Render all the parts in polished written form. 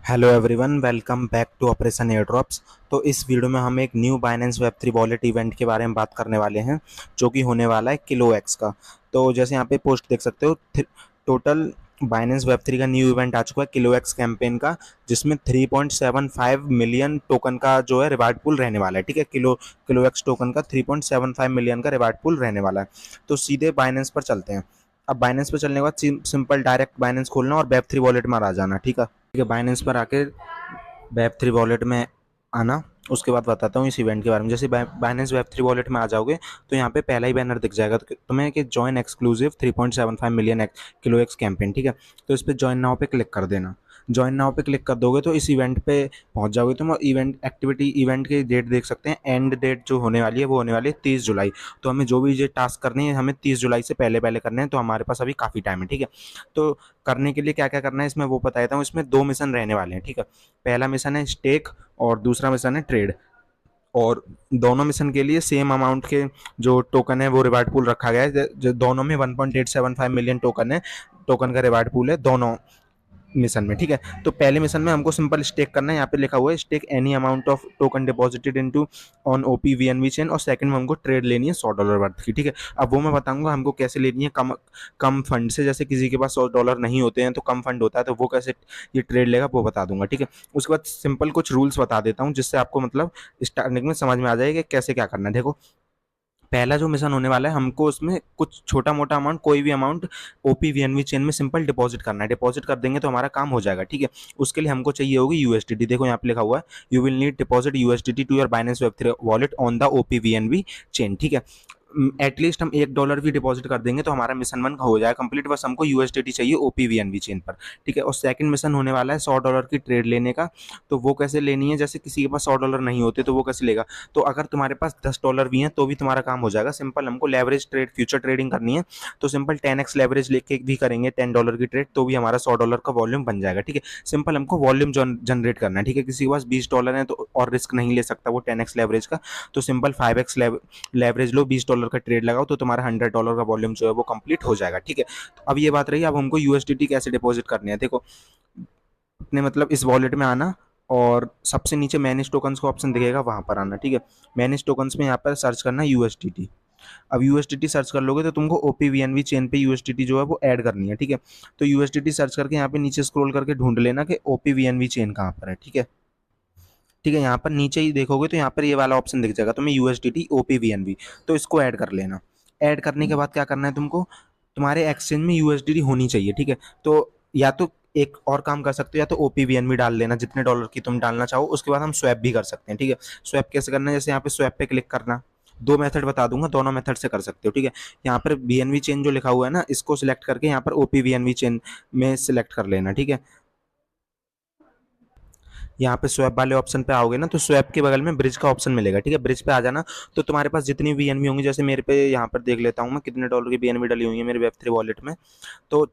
Hello everyone, welcome back to operation airdrops. तो इस video में हम एक new Binance web three wallet event के बारे में बात करने वाले हैं, जो कि होने वाला है किलो एक्स का। तो जैसे यहाँ पे पोस्ट देख सकते हो, टोटल बाइनेंस वेब थ्री का न्यू इवेंट आ चुका है किलो एक्स कैंपेन का, जिसमें 3.75 मिलियन टोकन का जो है रिवार्ड पूल रहने वाला है। ठीक है, किलो किलो एक्स टोकन का 3.75 मिलियन का रिवार्ड पूल रहने वाला है। तो सीधे बाइनेंस पर चलते हैं। अब बाइनेंस पर चलने के बाद सिंपल डायरेक्ट बाइनेंस खोलना और वेब थ्री वॉलेट में आ जाना। ठीक है, बाइनेंस पर आके वेब थ्री वॉलेट में आना। उसके बाद बताता हूँ इस इवेंट के बारे में। जैसे बाइनेंस वेब थ्री वॉलेट में आ जाओगे तो यहाँ पे पहला ही बैनर दिख जाएगा तो तुम्हें कि join exclusive 3.75 million kilo x campaign. ठीक है, तो इस पर जॉइन नाउ पे क्लिक कर देना। जॉइन नाउ पे क्लिक कर दोगे तो इस इवेंट पे पहुंच जाओगे तुम। इवेंट एक्टिविटी इवेंट की डेट देख सकते हैं। एंड डेट जो होने वाली है वो होने वाली है 30 जुलाई। तो हमें जो भी ये टास्क करनी है हमें 30 जुलाई से पहले पहले करने हैं, तो हमारे पास अभी काफ़ी टाइम है। ठीक है, तो करने के लिए क्या क्या करना है इसमें वो बता देता हूँ। इसमें दो मिशन रहने वाले हैं। ठीक है, पहला मिशन है स्टेक और दूसरा मिशन है ट्रेड। और दोनों मिशन के लिए सेम अमाउंट के जो टोकन है वो रिवार्ड पूल रखा गया है। जो दोनों में 1.875 मिलियन टोकन है, टोकन का रिवार्ड पूल है दोनों मिशन में। ठीक है, तो पहले मिशन में हमको सिंपल स्टेक करना है। यहाँ पे लिखा हुआ है stake any amount of token deposited into on OP वीएनवी चेन। और सेकंड में हमको ट्रेड लेनी है $100 वर्थ की। ठीक है, अब वो मैं बताऊंगा हमको कैसे लेनी है कम कम फंड से। जैसे किसी के पास $100 नहीं होते हैं तो कम फंड होता है, तो वो कैसे ये ट्रेड लेगा वो बता दूंगा। ठीक है, उसके बाद सिंपल कुछ रूल्स बता देता हूँ जिससे आपको मतलब स्टार्टिंग में समझ में आ जाएगा कि कैसे क्या करना है। देखो, पहला जो मिशन होने वाला है हमको उसमें कुछ छोटा मोटा अमाउंट, कोई भी अमाउंट ओपी वीएनवी चेन में सिंपल डिपॉजिट करना है। डिपॉजिट कर देंगे तो हमारा काम हो जाएगा। ठीक है, उसके लिए हमको चाहिए होगी यूएसडीटी। देखो यहाँ पे लिखा हुआ है you will need deposit USDT to your Binance web three wallet on the OP वीएनवी चेन। ठीक है, एटलीस्ट हम $1 भी डिपॉजिट कर देंगे तो हमारा मिशन वन हो जाएगा कंप्लीट। बस हमको यूएसडीटी चाहिए ओपीवीएनवी चेन पर। ठीक है, और सेकंड मिशन होने वाला है $100 की ट्रेड लेने का। तो वो कैसे लेनी है, जैसे किसी के पास $100 नहीं होते तो वो कैसे लेगा। तो अगर तुम्हारे पास $10 भी हैं तो भी तुम्हारा काम हो जाएगा। सिंपल हमको लेवरेज ट्रेड फ्यूचर ट्रेडिंग करनी है, तो सिंपल 10x लेवरेज लेके भी करेंगे $10 की ट्रेड तो भी हमारा $100 का वॉल्यूम बन जाएगा। ठीक है, सिंपल हमको वॉल्यूम जनरेट करना है। ठीक है, किसी के पास $20 है तो और रिस्क नहीं ले सकता वो 10x लेवरेज का, तो सिंपल 5x लेवरेज लो, $20 का ट्रेड लगाओ तो तुम्हारा $100 का वॉल्यूम जो है वो कंप्लीट हो जाएगा। ठीक है, तो अब ये बात रही, अब हमको यूएसडीटी कैसे डिपॉजिट करनी है। देखो, अपने मतलब इस वॉलेट में आना और सबसे नीचे मैनेज टोकन्स का ऑप्शन दिखेगा, वहां पर आना। ठीक है, मैनेज टोकन्स में यहाँ पर सर्च करना यूएसडीटी। अब यूएसडीटी सर्च कर लोगे तो तुमको ओपीवीएनवी चेन पे यूएसडीटी जो है वो ऐड करनी है। ठीक है, तो यूएसडीटी सर्च करके यहाँ पे नीचे स्क्रॉल करके ढूंढ लेना कि ओपीवीएनवी चेन कहाँ पर है। ठीक है, ठीक है, यहाँ पर नीचे ही देखोगे तो यहाँ पर ये वाला ऑप्शन दिख जाएगा तुम्हें यूएसडीटी ओपीवीएनवी, तो इसको ऐड कर लेना। ऐड करने के बाद क्या करना है तुमको, तुम्हारे एक्सचेंज में यूएसडीटी होनी चाहिए। ठीक है, तो या तो एक और काम कर सकते हो, या तो ओपीवीएनवी डाल देना जितने डॉलर की तुम डालना चाहो। उसके बाद हम स्वैप भी कर सकते हैं। ठीक है, स्वैप कैसे करना है, जैसे यहाँ पे स्वैप पे क्लिक करना। दो मेथड बता दूंगा, दोनों मेथड से कर सकते हो। ठीक है, यहाँ पर वीएनवी चेन जो लिखा हुआ है ना, इसको सिलेक्ट करके यहाँ पर ओपीवीएनवी चेन में सिलेक्ट कर लेना। ठीक है, यहाँ पे स्वैप वाले ऑप्शन पे आओगे ना तो स्वैप के बगल में ब्रिज का ऑप्शन मिलेगा। ठीक है, ब्रिज पे आ जाना। तो तुम्हारे पास जितनी बीएनबी होंगी, जैसे मेरे पे यहाँ पर देख लेता हूँ मैं कितने डॉलर की बीएनबी डली हुई है मेरे वेब थ्री वॉलेट में, तो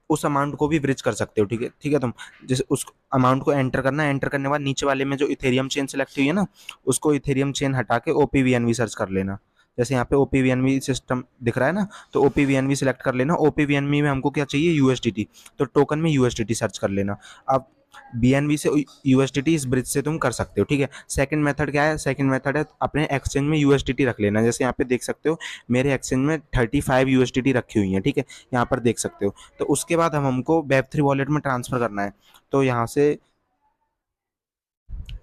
उस अमाउंट को भी ब्रिज कर सकते हो। ठीक है, ठीक है, तुम जैसे उस अमाउंट को एंटर करना है। एंटर करने के बाद नीचे वाले में जो इथेरियम चेन सेलेक्ट हुई है ना, उसको इथेरियम चेन हटा के ओपीवीएनवी सर्च कर लेना। जैसे यहाँ पे ओपीवीएनवी सिस्टम दिख रहा है ना, तो ओपीवीएनवी सिलेक्ट कर लेना। ओपीवीएनवी में हमको क्या चाहिए, यूएसडीटी, तो टोकन में यूएसडीटी सर्च कर लेना। अब बीएनबी से यूएसडीटी इस ब्रिज से तुम कर सकते हो। ठीक है, सेकंड मेथड क्या है, सेकंड मेथड है अपने एक्सचेंज में यूएसडीटी रख लेना। जैसे यहाँ पे देख सकते हो मेरे एक्सचेंज में 35 यूएसडीटी रखी हुई है। ठीक है, यहाँ पर देख सकते हो। तो उसके बाद हम हमको वेब थ्री वॉलेट में ट्रांसफर करना है, तो यहाँ से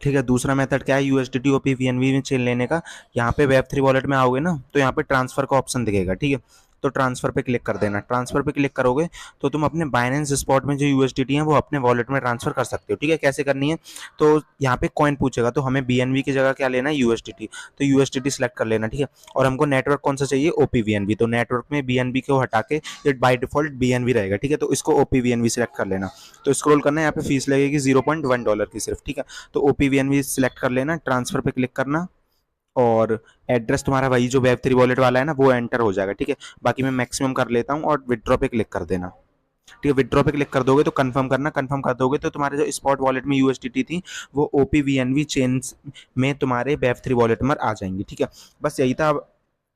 ठीक है, दूसरा मेथड क्या है, यूएसडीटी ओपी वीएनवी में चेन लेने का। यहाँ पे वेब थ्री वॉलेट में आओगे ना तो यहाँ पे ट्रांसफर का ऑप्शन दिखेगा। ठीक है, तो ट्रांसफर पे क्लिक कर देना। ट्रांसफर पे क्लिक करोगे तो तुम अपने बाइनेंस स्पॉट में जो यूएसडीटी है वो अपने वॉलेट में ट्रांसफर कर सकते हो। ठीक है, कैसे करनी है, तो यहाँ पे कॉइन पूछेगा तो हमें बीएनवी की जगह क्या लेना है, यूएसडीटी, तो यूएसडीटी सेलेक्ट कर लेना। ठीक है, और हमको नेटवर्क कौन सा चाहिए, ओपीवीएनवी, तो नेटवर्क में बीएनवी को हटा के ये बाय डिफॉल्ट बीएनवी रहेगा। ठीक है, तो इसको ओपीवीएनवी सेलेक्ट कर लेना। तो स्क्रॉल करना है, यहाँ पे फीस लगेगी $0.1 की सिर्फ। ठीक है, तो ओपीवीएनवी सिलेक्ट कर लेना, ट्रांसफर पे क्लिक करना और एड्रेस तुम्हारा वही जो वेब थ्री वॉलेट वाला है ना वो एंटर हो जाएगा। ठीक है, बाकी मैं मैक्सिमम कर लेता हूँ और विड्रॉ पे क्लिक कर देना। ठीक है, विड्रॉ पे क्लिक कर दोगे तो कंफर्म करना। कंफर्म कर दोगे तो तुम्हारे जो स्पॉट वॉलेट में यूएसडीटी थी वो ओपीवीएनवी चेन में तुम्हारे वेब थ्री वॉलेट में आ जाएंगी। ठीक है, बस यही था।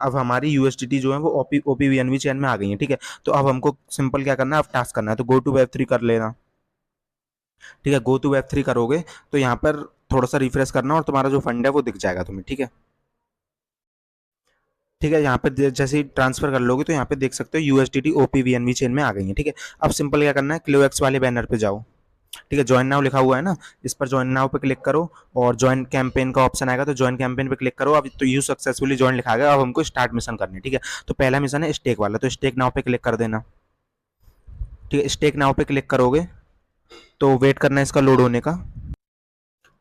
अब हमारी यूएसडीटी जो है वो ओपीवीएनवी चेन में आ गई है। ठीक है, तो अब हमको सिंपल क्या करना है, अब टास्क करना है, तो गो टू वेब थ्री कर लेना। ठीक है, गो टू वेब थ्री करोगे तो यहाँ पर थोड़ा सा रिफ्रेश करना और तुम्हारा जो फंड है वो दिख जाएगा तुम्हें। ठीक है, ठीक है, यहाँ पे जैसे ही ट्रांसफर कर लोगे तो यहाँ पे देख सकते हो यूएसडीटी ओपीवीएनवी चेन में आ गई है। ठीक है, अब सिंपल क्या करना है, क्लोएक्स वाले बैनर पे जाओ। ठीक है, ज्वाइन नाउ लिखा हुआ है ना, इस पर ज्वाइन नाउ पे क्लिक करो और ज्वाइन कैंपेन का ऑप्शन आएगा तो ज्वाइन कैंपेन पे क्लिक करो। अब तो यू सक्सेसफुली ज्वाइन लिखा गया, अब हमको स्टार्ट मिशन करनी है। ठीक है, तो पहला मिशन है स्टेक वाला, तो स्टेक नाउ पे क्लिक कर देना। ठीक है, स्टेक नाउ पे क्लिक करोगे तो वेट करना है इसका लोड होने का।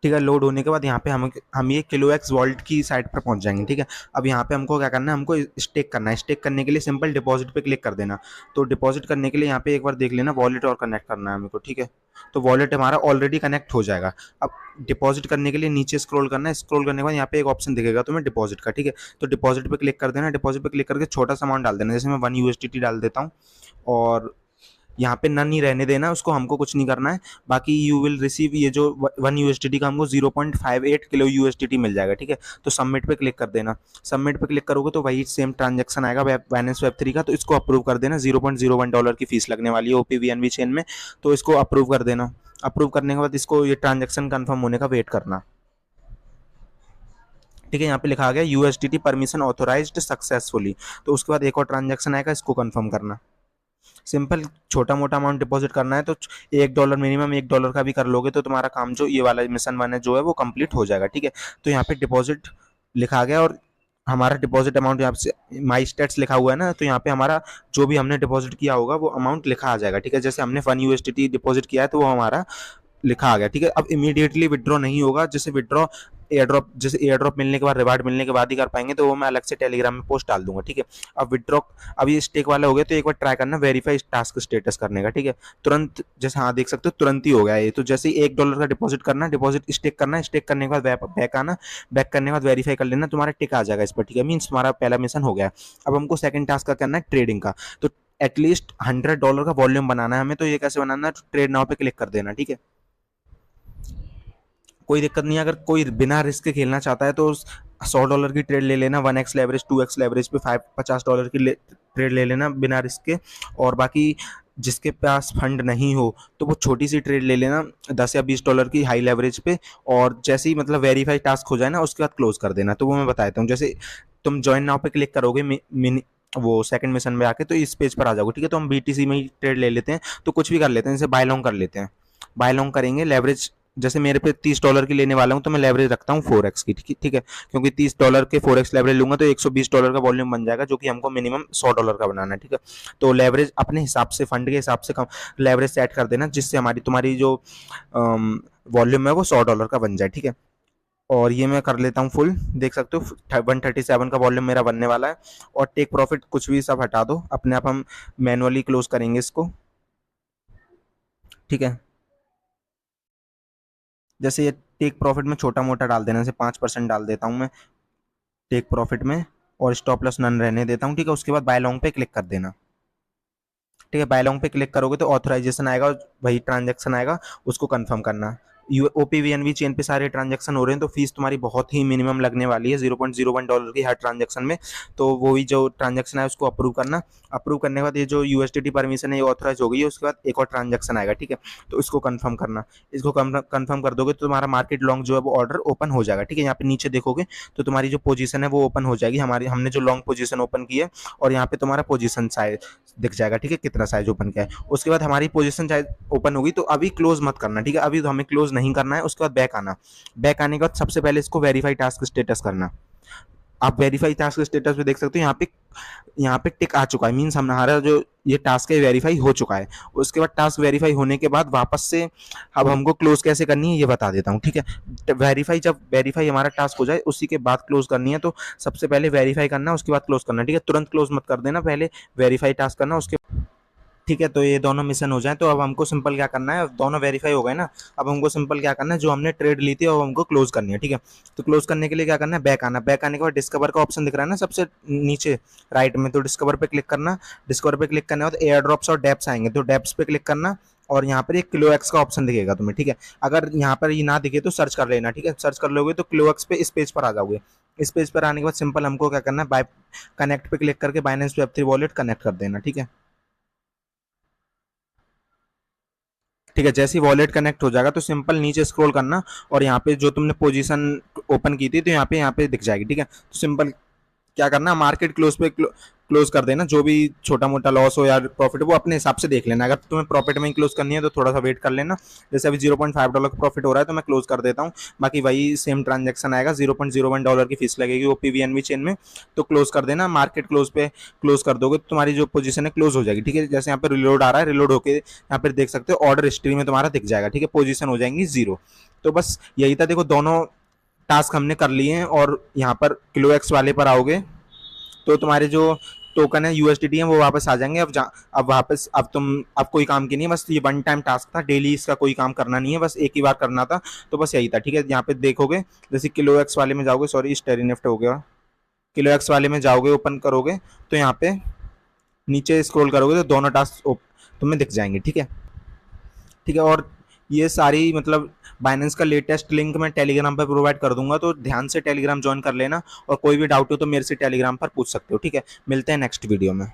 ठीक है, लोड होने के बाद यहाँ पे हम ये किलो एक्स वॉल्ट की साइट पर पहुंच जाएंगे। ठीक है, अब यहाँ पे हमको क्या करना है, हमको स्टेक करना है। स्टेक करने के लिए सिंपल डिपॉजिट पे क्लिक कर देना। तो डिपॉजिट करने के लिए यहाँ पे एक बार देख लेना, वॉलेट और कनेक्ट करना है हमको। ठीक है, तो वॉलेट हमारा ऑलरेडी कनेक्ट हो जाएगा। अब डिपॉजिट करने के लिए नीचे स्क्रॉल करना है, स्क्रॉल करने के बाद यहाँ पे एक ऑप्शन दिखेगा तुम्हें डिपॉजिट का। ठीक है, तो डिपॉजिट पे क्लिक कर देना। डिपॉजिट पे क्लिक करके छोटा सा अमाउंट डाल देना, जैसे मैं 1 USDT डाल देता हूँ और यहाँ पे नन ही रहने देना उसको, हमको कुछ नहीं करना है। बाकी यू विल रिसीव ये जो 1 USDT का हमको 0.58 किलो USDT मिल जाएगा। ठीक है, तो सबमिट पे क्लिक कर देना। सबमिट पे क्लिक करोगे तो वही सेम ट्रांजेक्शन आएगा बाइनेंस वेब थ्री का, तो इसको अप्रूव कर देना। $0.01 की फीस लगने वाली है ओपीवीएनवी चेन में, तो इसको अप्रूव कर देना। अप्रूव करने के बाद इसको ये ट्रांजेक्शन कंफर्म होने का वेट करना। ठीक है, यहाँ पे लिखा आ गया यूएसडीटी परमिशन ऑथोराइज्ड सक्सेसफुली, तो उसके बाद एक और ट्रांजेक्शन आएगा, इसको कंफर्म करना। सिंपल छोटा मोटा अमाउंट डिपॉजिट करना है तो $1 मिनिमम, $1 का भी कर लोगे तो तुम्हारा काम जो ये वाला मिशन वन है जो है वो कंप्लीट हो जाएगा। ठीक है, तो यहाँ पे डिपॉजिट लिखा गया और हमारा डिपॉजिट अमाउंट यहाँ से माई स्टेट्स लिखा हुआ है ना, तो यहाँ पे हमारा जो भी हमने डिपॉजिट किया होगा वो अमाउंट लिखा आ जाएगा। ठीक है, जैसे हमने 1 USDT डिपॉजिट किया है तो वो हमारा लिखा आ गया। ठीक है, अब इमीडिएटली विड्रॉ नहीं होगा, जैसे विड्रॉ एयर ड्रॉप मिलने के बाद, रिवार्ड मिलने के बाद ही कर पाएंगे, तो वो मैं अलग से टेलीग्राम में पोस्ट डाल दूंगा। ठीक है, अब विड्रॉ, अब ये स्टेक वाला हो गया तो एक बार ट्राई करना वेरीफाई टास्क स्टेटस करने का। ठीक है, तुरंत, जैसे हाँ देख सकते हो तुरंत ही हो गया ये, तो जैसे ही $1 का डिपॉजिट करना, डिपॉजिट स्टेक करना, स्टेक करने के बाद बैक आना, बैक करने के बाद वेरीफाई कर लेना, तुम्हारा टिक आ जाएगा इस पर। ठीक है, मीन्स तुम्हारा पहला मिशन हो गया। अब हमको सेकंड टास्क का करना है ट्रेडिंग का, तो एटलीस्ट $100 का वॉल्यूम बनाना है हमें, तो ये कैसे बनाना है, ट्रेड नाउ पे क्लिक कर देना। ठीक है, कोई दिक्कत नहीं है, अगर कोई बिना रिस्क के खेलना चाहता है तो $100 की ट्रेड ले लेना, 1x लेवरेज 2x लेवरेज पे $50 की ट्रेड ले लेना बिना रिस्क के। और बाकी जिसके पास फंड नहीं हो तो वो छोटी सी ट्रेड ले लेना, $10 या $20 की हाई लेवरेज पे, और जैसे ही मतलब वेरीफाई टास्क हो जाए ना उसके बाद क्लोज कर देना। तो वो मैं बता देता हूँ, जैसे तुम ज्वाइन नाउ पे क्लिक करोगे मिनी वो सेकंड मिशन में आके तो इस पेज पर आ जाओगे। ठीक है, तो हम बीटीसी में ही ट्रेड ले लेते हैं, तो कुछ भी कर लेते हैं, जैसे बाय लॉन्ग कर लेते हैं। बाय लॉन्ग करेंगे, लेवरेज जैसे मेरे पे $30 की लेने वाला हूँ तो मैं लेवरेज रखता हूँ 4x की। ठीक है, क्योंकि $30 के 4x लेवरेज लूंगा तो $120 का वॉल्यूम बन जाएगा, जो कि हमको मिनिमम $100 का बनाना है। ठीक है, तो लेवरेज अपने हिसाब से, फंड के हिसाब से कम लेवरेज सेट कर देना, जिससे हमारी तुम्हारी जो वॉल्यूम है वो $100 का बन जाए। ठीक है, और ये मैं कर लेता हूँ फुल, देख सकते हो 137 का वॉल्यूम मेरा बनने वाला है। और टेक प्रॉफिट कुछ भी सब हटा दो, अपने आप हम मैनुअली क्लोज करेंगे इसको। ठीक है, जैसे ये टेक प्रॉफिट में छोटा मोटा डाल देना, जैसे 5% डाल देता हूँ मैं टेक प्रॉफिट में, और स्टॉप लॉस नन रहने देता हूँ। ठीक है, उसके बाद बाय लॉन्ग पे क्लिक कर देना। ठीक है, बाय लॉन्ग पे क्लिक करोगे तो ऑथराइजेशन आएगा, वही ट्रांजेक्शन आएगा, उसको कंफर्म करना। ओपीवीएनवी चेन पे सारे ट्रांजेक्शन हो रहे हैं तो फीस तुम्हारी बहुत ही मिनिमम लगने वाली है, $0.01 की हर ट्रांजेक्शन में। तो वही जो ट्रांजेक्शन है उसको अप्रूव करना। अप्रूव करने के बाद ये जो यूएसडीटी परमिशन है ये ऑथराइज हो गई है, उसके बाद एक और ट्रांजेक्शन आएगा। ठीक है, तो इसको कंफर्म करना। इसको कंफर्म कर दोगे तो तुम्हारा मार्केट लॉन्ग जो है वो ऑर्डर ओपन हो जाएगा। ठीक है, यहाँ पे नीचे देखोगे तो तुम्हारी जो पोजीशन है वो ओपन हो जाएगी, हमारी हमने जो लॉन्ग पोजीशन ओपन की है, और यहाँ पे तुम्हारा पोजीशन साइज दिख जाएगा। ठीक है, कितना साइज ओपन किया है, उसके बाद हमारी पोजीशन साइज ओपन होगी, तो अभी क्लोज मत करना। ठीक है, अभी तो हमें क्लोज नहीं करना है, उसके बाद बैक आना। बैक आने के बाद सबसे पहले इसको वेरीफाई टास्क स्टेटस करना। आप वेरीफाई टास्क स्टेटस पे देख सकते हो, यहाँ पे टिक आ चुका है, मीन्स हमारा जो ये टास्क है वेरीफाई हो चुका है। उसके बाद टास्क वेरीफाई होने के बाद वापस से अब हमको क्लोज कैसे करनी है ये बता देता हूँ। ठीक है, वेरीफाई, जब वेरीफाई हमारा टास्क हो जाए उसी के बाद क्लोज करनी है, तो सबसे पहले वेरीफाई करना, उसके बाद क्लोज करना। ठीक है, तुरंत क्लोज मत कर देना, पहले वेरीफाई टास्क करना उसके। ठीक है, तो ये दोनों मिशन हो जाए तो अब हमको सिंपल क्या करना है, दोनों वेरीफाई हो गए ना, अब हमको सिंपल क्या करना है, जो हमने ट्रेड ली थी अब हमको क्लोज करनी है। ठीक है, तो क्लोज करने के लिए क्या करना है, बैक आना। बैक आने के बाद डिस्कवर का ऑप्शन दिख रहा है ना सबसे नीचे राइट में, तो डिस्कवर पे क्लिक करना। डिस्कवर पे क्लिक करने के बाद एयर ड्रॉप्स और डेप्स आएंगे, तो डेप्स पे क्लिक करना, और यहाँ पर एक किलो एक्स का ऑप्शन दिखेगा तुम्हें। ठीक है, अगर यहाँ पर ये ना दिखे तो सर्च कर लेना। ठीक है, सर्च कर लोगे तो किलो एक्स पे इस पेज पर आ जाओगे। इस पेज पर आने के बाद सिंपल हमको क्या करना है, बाय कनेक्ट पे क्लिक करके बाइनेंस वेब3 वॉलेट कनेक्ट कर देना। ठीक है, ठीक है। जैसे ही वॉलेट कनेक्ट हो जाएगा तो सिंपल नीचे स्क्रॉल करना और यहाँ पे जो तुमने पोजीशन ओपन की थी तो यहाँ पे दिख जाएगी। ठीक है, तो सिंपल क्या करना, मार्केट क्लोज पे क्लोज कर देना। जो भी छोटा मोटा लॉस हो या प्रॉफिट वो अपने हिसाब से देख लेना। अगर तुम्हें प्रॉफिट में ही क्लोज करनी है तो थोड़ा सा वेट कर लेना। जैसे अभी $0.5 का प्रॉफिट हो रहा है तो मैं क्लोज कर देता हूँ। बाकी वही सेम ट्रांजेक्शन आएगा, $0.01 की फीस लगेगी वो पीवीएनबी चेन में। तो क्लोज कर देना, मार्केट क्लोज पे क्लोज कर दोगे तो तुम्हारी जो पोजीशन है क्लोज हो जाएगी। ठीक है, जैसे यहाँ पे रिलोड आ रहा है, रिलोड होकर यहाँ पे देख सकते हो ऑर्डर हिस्ट्री में तुम्हारा दिख जाएगा। ठीक है, पोजीशन हो जाएंगी 0। तो बस यही था। देखो दोनों टास्क हमने कर लिए हैं और यहाँ पर किलो एक्स वाले पर आओगे तो तुम्हारे जो टोकन है यूएसडीटी है वो वापस आ जाएंगे। अब वापस अब कोई काम की नहीं है, बस ये वन टाइम टास्क था, डेली इसका कोई काम करना नहीं है, बस एक ही बार करना था। तो बस यही था। ठीक है, यहाँ पे देखोगे जैसे किलो एक्स वाले में जाओगे, सॉरी स्टेरिनेफ्ट हो गया, किलो एक्स वाले में जाओगे, ओपन करोगे तो यहाँ पे नीचे स्क्रॉल करोगे तो दोनों टास्क तुम्हें दिख जाएंगे। ठीक है, ठीक है। और ये सारी मतलब बाइनेंस का लेटेस्ट लिंक मैं टेलीग्राम पर प्रोवाइड कर दूंगा, तो ध्यान से टेलीग्राम ज्वाइन कर लेना और कोई भी डाउट हो तो मेरे से टेलीग्राम पर पूछ सकते हो। ठीक है, मिलते हैं नेक्स्ट वीडियो में।